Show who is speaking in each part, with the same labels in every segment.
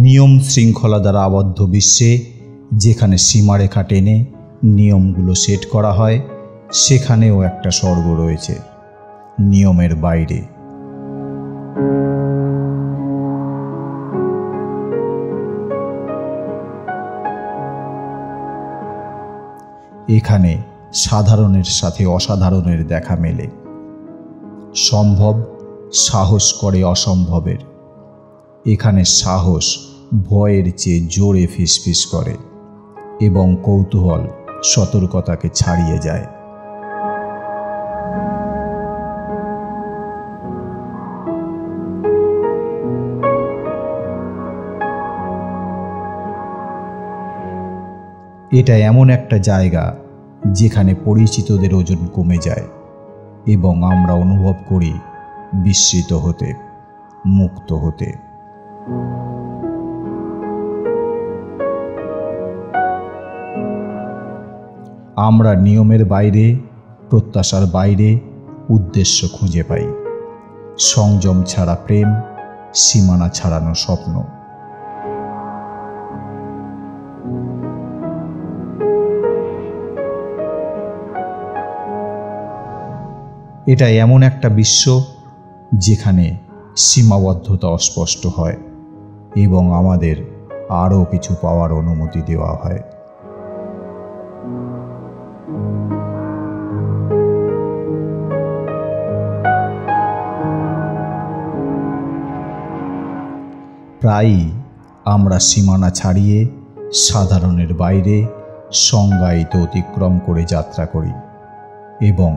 Speaker 1: নিয়ম শৃঙ্খলা দ্বারা আবদ্ধ বিশ্বে যেখানে সীমারেখা টেনে নিয়মগুলো সেট করা হয়, সেখানেও একটা স্বর্গ রয়েছে, নিয়মের বাইরে। এখানে সাধারণের সাথে অসাধারণের দেখা মেলে, সম্ভব সাহস করে অসম্ভবের। এখানে সাহস ভয়ের চেয়ে জোরে ফিসফিস করে এবং কৌতূহল সতর্কতাকে ছাড়িয়ে যায়। এটা এমন একটা জায়গা যেখানে পরিচিতদের ওজন কমে যায় এবং আমরা অনুভব করি বিস্মিত হতে, মুক্ত হতে। আমরা নিয়মের বাইরে, প্রত্যাশার বাইরে উদ্দেশ্য খুঁজে পাই, সংযম ছাড়া প্রেম, সীমানা ছাড়ানো স্বপ্ন। এটা এমন একটা বিশ্ব যেখানে সীমাবদ্ধতা অস্পষ্ট হয় এবং আমাদের আরও কিছু পাওয়ার অনুমতি দেওয়া হয়। প্রায়ই আমরা সীমানা ছাড়িয়ে সাধারণের বাইরে সংজ্ঞায়িত অতিক্রম করে যাত্রা করি এবং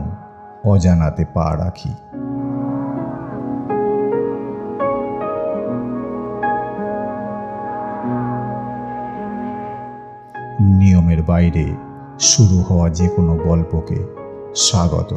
Speaker 1: অজানাতে পা রাখি। নিয়মের বাইরে শুরু হওয়া যে কোনো গল্পকে স্বাগত।